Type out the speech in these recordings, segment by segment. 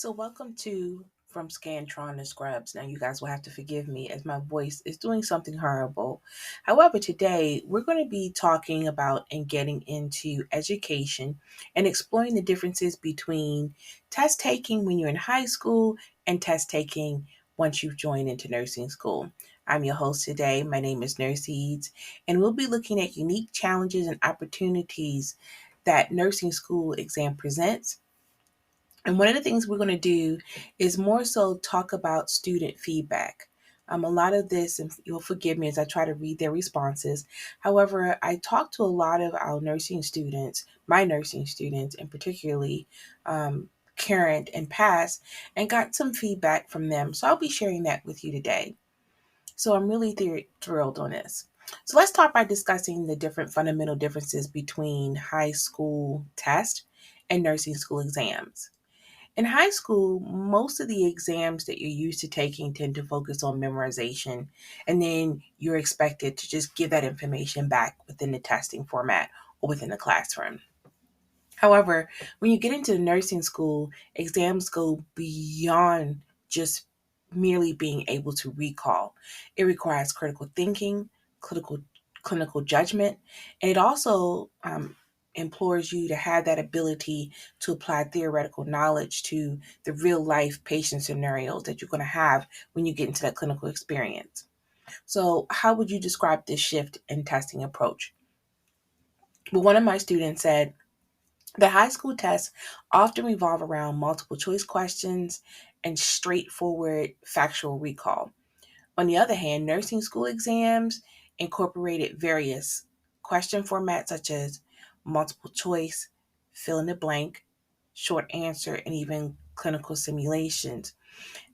So welcome to from Scantron to Scrubs. Now you guys will have to forgive me as my voice is doing something horrible. However, today we're going to be talking about and getting into education and exploring the differences between test taking when you're in high school and test taking once you've joined into nursing school. I'm your host today. My name is Nurse Eades, and we'll be looking at unique challenges and opportunities that nursing school exam presents, and one of the things we're going to do is more so talk about student feedback. A lot of this, and you'll forgive me as I try to read their responses. However, I talked to a lot of our nursing students, my nursing students, and particularly current and past, and got some feedback from them. So I'll be sharing that with you today. So I'm really thrilled on this. So let's start by discussing the different fundamental differences between high school tests and nursing school exams. In high school, most of the exams that you're used to taking tend to focus on memorization, and then you're expected to just give that information back within the testing format or within the classroom. However, when you get into nursing school, exams go beyond just merely being able to recall. It requires critical thinking, clinical clinical judgment, and it also implores you to have that ability to apply theoretical knowledge to the real life patient scenarios that you're going to have when you get into that clinical experience. So, how would you describe this shift in testing approach? Well, one of my students said, the high school tests often revolve around multiple choice questions and straightforward factual recall. On the other hand, nursing school exams incorporated various question formats such as multiple choice, fill in the blank, short answer, and even clinical simulations.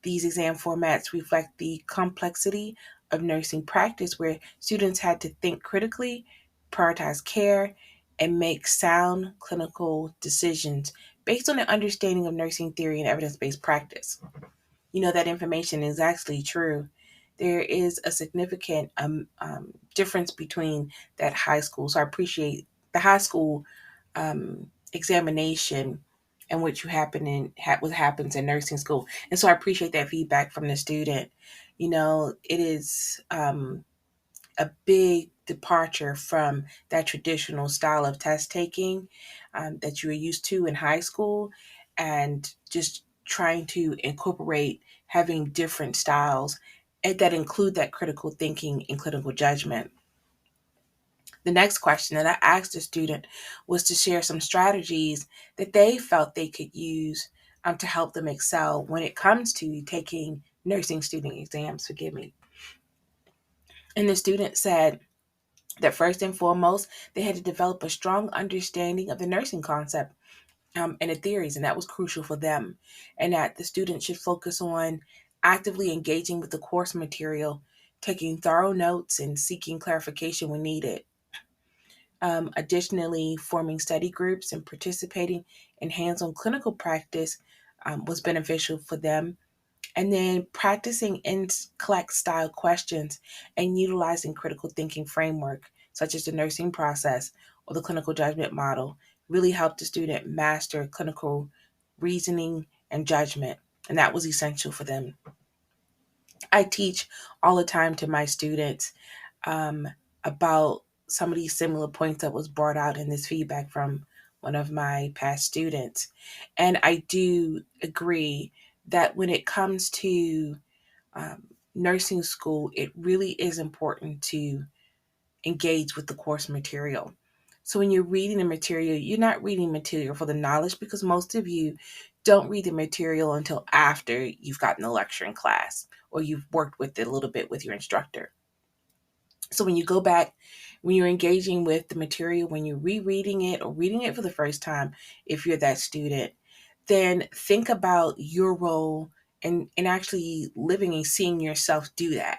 These exam formats reflect the complexity of nursing practice, where students had to think critically, prioritize care, and make sound clinical decisions based on their understanding of nursing theory and evidence based practice. You know, that information is actually true. There is a significant difference between that high school. So I appreciate the high school examination and what happens in nursing school. And so I appreciate that feedback from the student. You know, it is a big departure from that traditional style of test taking that you were used to in high school, and just trying to incorporate having different styles that include that critical thinking and clinical judgment. The next question that I asked the student was to share some strategies that they felt they could use to help them excel when it comes to taking nursing student exams. Forgive me. And the student said that first and foremost, they had to develop a strong understanding of the nursing concept and the theories, and that was crucial for them. And that the students should focus on actively engaging with the course material, taking thorough notes, and seeking clarification when needed. Additionally, forming study groups and participating in hands on clinical practice was beneficial for them. And then practicing in collect style questions and utilizing critical thinking framework, such as the nursing process or the clinical judgment model, really helped the student master clinical reasoning and judgment. And that was essential for them. I teach all the time to my students um, about some of these similar points that was brought out in this feedback from one of my past students. And I do agree that when it comes to nursing school, it really is important to engage with the course material. So when you're reading the material, you're not reading material for the knowledge, because most of you don't read the material until after you've gotten the lecture in class or you've worked with it a little bit with your instructor. So when you go back, when you're engaging with the material, when you're rereading it or reading it for the first time, if you're that student, then think about your role and actually living and seeing yourself do that.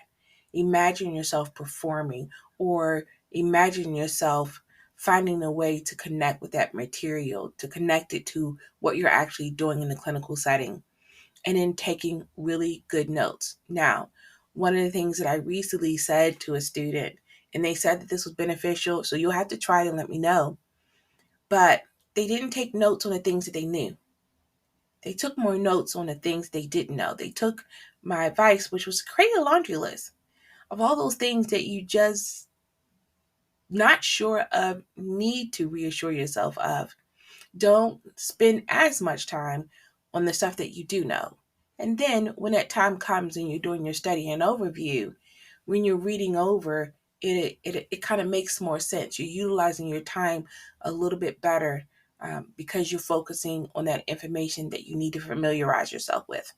Imagine yourself performing, or imagine yourself finding a way to connect with that material, to connect it to what you're actually doing in the clinical setting, and then taking really good notes. Now, one of the things that I recently said to a student, and they said that this was beneficial, so you'll have to try it and let me know, but they didn't take notes on the things that they knew. They took more notes on the things they didn't know. They took my advice, which was create a laundry list of all those things that you just not sure of, need to reassure yourself of. Don't spend as much time on the stuff that you do know. And then when that time comes and you're doing your study and overview, when you're reading over, it kind of makes more sense. You're utilizing your time a little bit better because you're focusing on that information that you need to familiarize yourself with.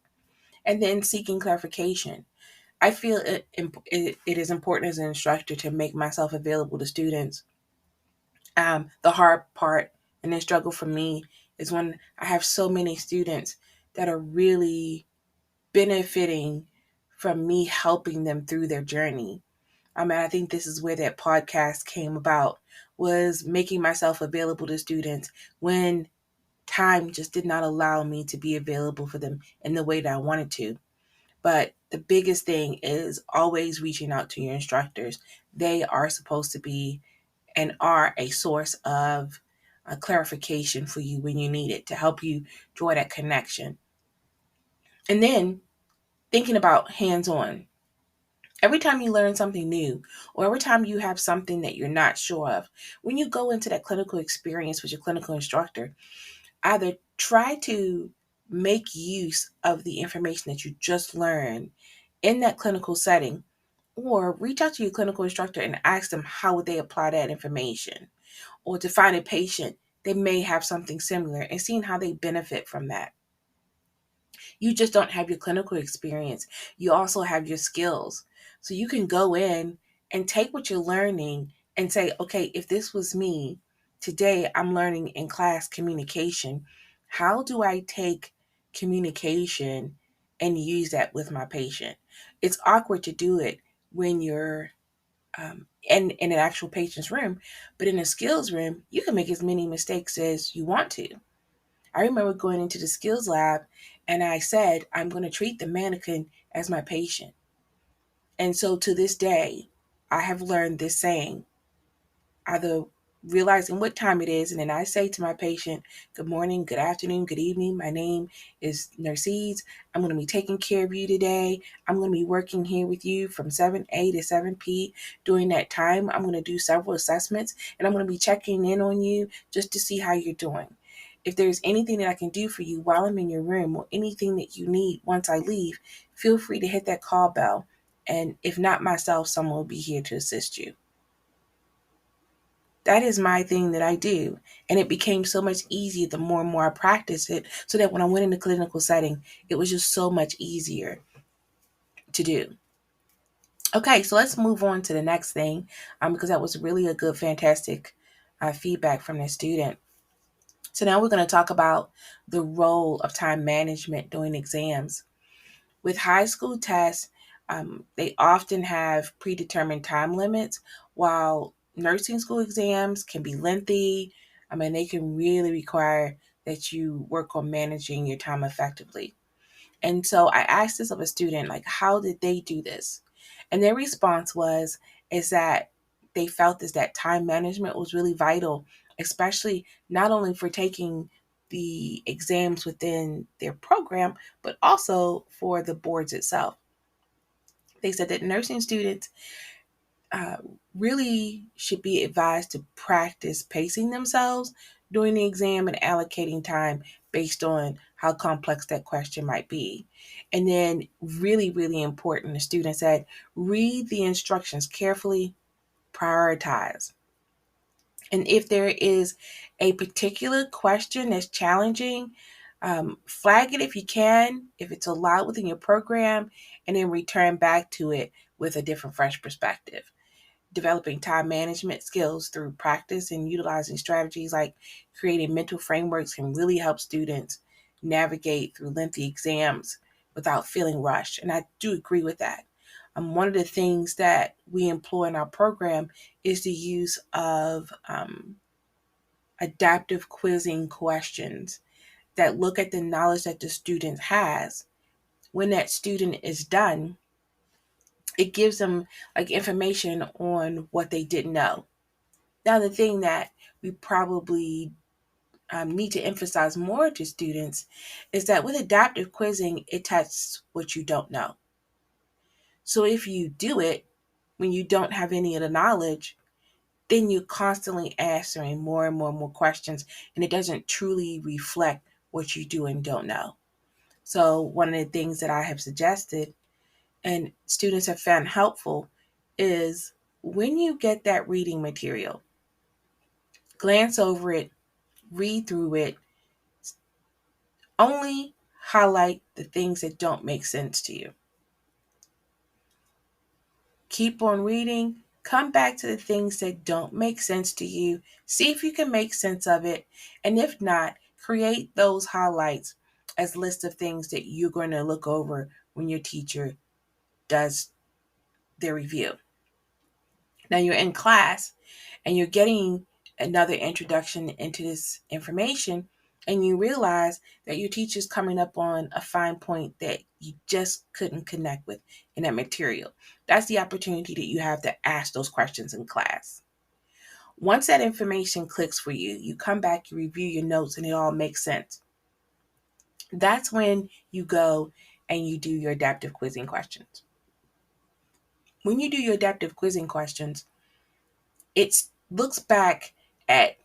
And then seeking clarification. I feel it is important as an instructor to make myself available to students. The hard part and the struggle for me is when I have so many students that are really benefiting from me helping them through their journey. I think this is where that podcast came about, was making myself available to students when time just did not allow me to be available for them in the way that I wanted to. But the biggest thing is always reaching out to your instructors. They are supposed to be and are a source of clarification for you when you need it to help you draw that connection. And then thinking about hands on. Every time you learn something new, or every time you have something that you're not sure of, when you go into that clinical experience with your clinical instructor, either try to make use of the information that you just learned in that clinical setting, or reach out to your clinical instructor and ask them how would they apply that information, or to find a patient that may have something similar and seeing how they benefit from that. You just don't have your clinical experience. You also have your skills. So you can go in and take what you're learning and say, okay, if this was me, today I'm learning in class communication. How do I take communication and use that with my patient? It's awkward to do it when you're in an actual patient's room, but in a skills room, you can make as many mistakes as you want to. I remember going into the skills lab and I said, I'm going to treat the mannequin as my patient. And so to this day, I have learned this saying, either realizing what time it is, and then I say to my patient, good morning, good afternoon, good evening. My name is Nurse Eades. I'm going to be taking care of you today. I'm going to be working here with you from 7A to 7P. During that time, I'm going to do several assessments, and I'm going to be checking in on you just to see how you're doing. If there's anything that I can do for you while I'm in your room, or anything that you need once I leave, feel free to hit that call bell. And if not myself, someone will be here to assist you. That is my thing that I do. And it became so much easier the more and more I practiced it, so that when I went in the clinical setting, it was just so much easier to do. Okay, so let's move on to the next thing, because that was really a good, fantastic feedback from the student. So now we're going to talk about the role of time management during exams. With high school tests, they often have predetermined time limits, while nursing school exams can be lengthy. They can really require that you work on managing your time effectively. And so I asked this of a student, like, how did they do this? And their response is that they felt is that time management was really vital, especially not only for taking the exams within their program, but also for the boards itself. They said that nursing students uh, really should be advised to practice pacing themselves during the exam and allocating time based on how complex that question might be. And then, really, really important, the student said, read the instructions carefully, prioritize. And if there is a particular question that's challenging, flag it if you can, if it's allowed within your program, and then return back to it with a different, fresh perspective. Developing time management skills through practice and utilizing strategies like creating mental frameworks can really help students navigate through lengthy exams without feeling rushed. And I do agree with that. One of the things that we employ in our program is the use of adaptive quizzing questions that look at the knowledge that the student has. When that student is done, it gives them like information on what they didn't know. Now, the thing that we probably need to emphasize more to students is that with adaptive quizzing, it tests what you don't know. So if you do it when you don't have any of the knowledge, then you're constantly answering more and more and more questions, and it doesn't truly reflect what you do and don't know. So one of the things that I have suggested and students have found helpful is when you get that reading material, glance over it, read through it, only highlight the things that don't make sense to you. Keep on reading, come back to the things that don't make sense to you, see if you can make sense of it, and if not, create those highlights as lists of things that you're going to look over when your teacher does their review. Now you're in class and you're getting another introduction into this information, and you realize that your teacher's coming up on a fine point that you just couldn't connect with in that material. That's the opportunity that you have to ask those questions in class. Once that information clicks for you, you come back, you review your notes, and it all makes sense. That's when you go and you do your adaptive quizzing questions. When you do your adaptive quizzing questions, it looks back at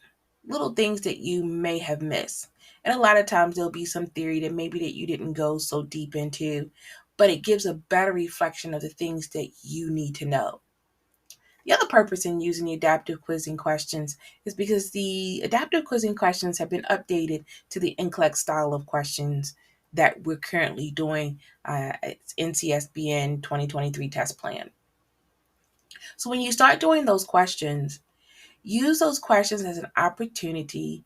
little things that you may have missed. And a lot of times there'll be some theory that maybe that you didn't go so deep into, but it gives a better reflection of the things that you need to know. The other purpose in using the adaptive quizzing questions is because the adaptive quizzing questions have been updated to the NCLEX style of questions that we're currently doing. It's NCSBN 2023 test plan. So when you start doing those questions, use those questions as an opportunity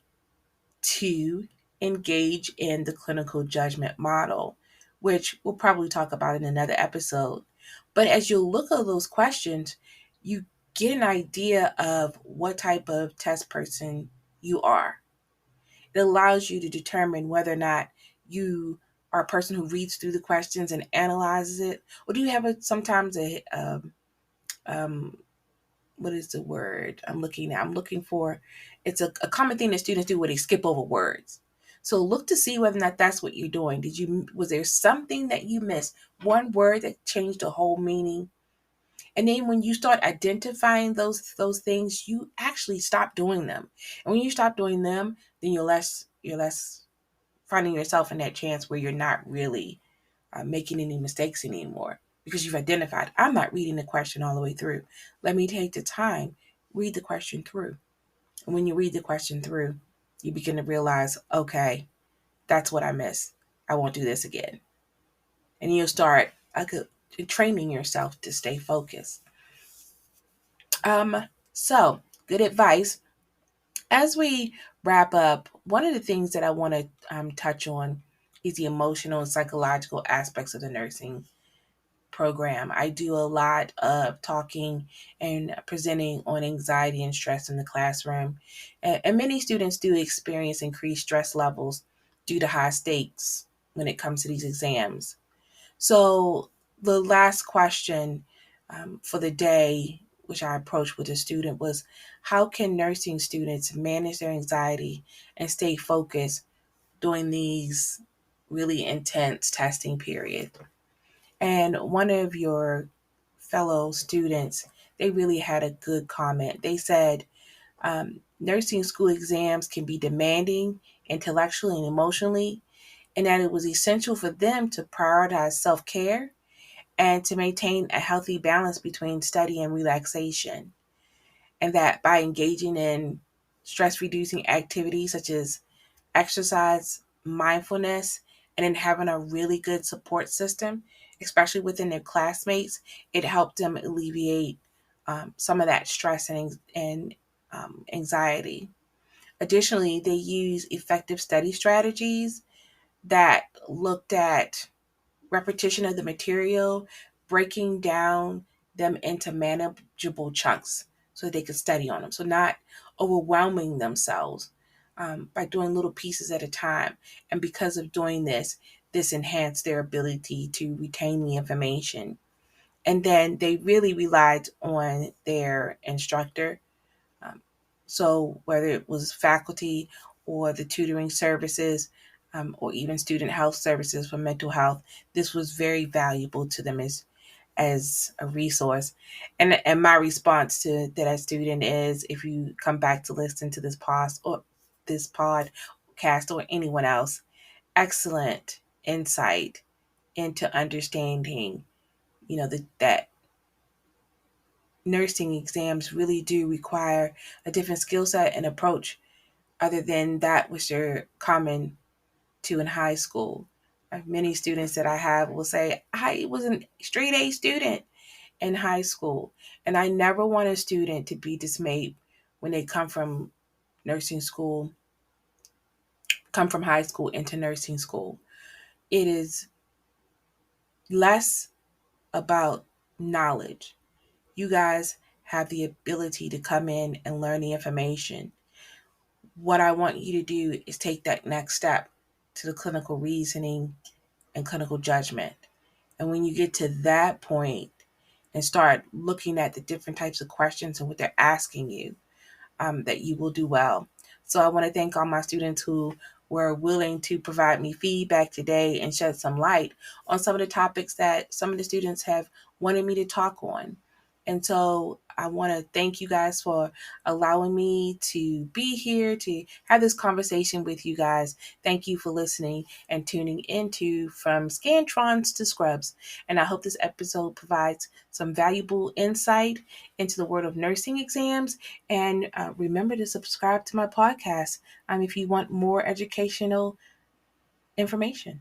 to engage in the clinical judgment model, which we'll probably talk about in another episode. But as you look at those questions, you get an idea of what type of test person you are. It allows you to determine whether or not you are a person who reads through the questions and analyzes it, or do you have sometimes um, what is the word I'm looking at? I'm looking for, it's a common thing that students do where they skip over words. So look to see whether or not that's what you're doing. Was there something that you missed? One word that changed the whole meaning? And then when you start identifying those things, you actually stop doing them. And when you stop doing them, then you're less finding yourself in that chance where you're not really making any mistakes anymore because you've identified, I'm not reading the question all the way through. Let me take the time, read the question through. And when you read the question through, you begin to realize, okay, that's what I missed. I won't do this again. And you'll start training yourself to stay focused. So good advice. As we wrap up, one of the things that I want to touch on is the emotional and psychological aspects of the nursing program. I do a lot of talking and presenting on anxiety and stress in the classroom. And many students do experience increased stress levels due to high stakes when it comes to these exams. So, the last question for the day, which I approached with a student, was how can nursing students manage their anxiety and stay focused during these really intense testing periods? And one of your fellow students, they really had a good comment. They said, nursing school exams can be demanding intellectually and emotionally, and that it was essential for them to prioritize self care and to maintain a healthy balance between study and relaxation. And that by engaging in stress reducing activities such as exercise, mindfulness, and then having a really good support system, especially within their classmates, it helped them alleviate some of that stress and anxiety. Additionally, they use effective study strategies that looked at repetition of the material, breaking down them into manageable chunks so they could study on them. So not overwhelming themselves by doing little pieces at a time. And because of doing this, this enhanced their ability to retain the information. And then they really relied on their instructor. Um, so whether it was faculty or the tutoring services, or even student health services for mental health. This was very valuable to them as a resource. And my response to that student is, if you come back to listen to this podcast or anyone else, excellent insight into understanding, that nursing exams really do require a different skill set and approach other than that which are common to in high school. Many students that I have will say, I was a straight A student in high school, and I never want a student to be dismayed when they nursing school, come from high school into nursing school. It is less about knowledge. You guys have the ability to come in and learn the information. What I want you to do is take that next step to the clinical reasoning and clinical judgment. And when you get to that point and start looking at the different types of questions and what they're asking you, that you will do well. So I want to thank all my students who were willing to provide me feedback today and shed some light on some of the topics that some of the students have wanted me to talk on. And so I want to thank you guys for allowing me to be here to have this conversation with you guys. Thank you for listening and tuning into From Scantrons to Scrubs. And I hope this episode provides some valuable insight into the world of nursing exams. And remember to subscribe to my podcast if you want more educational information.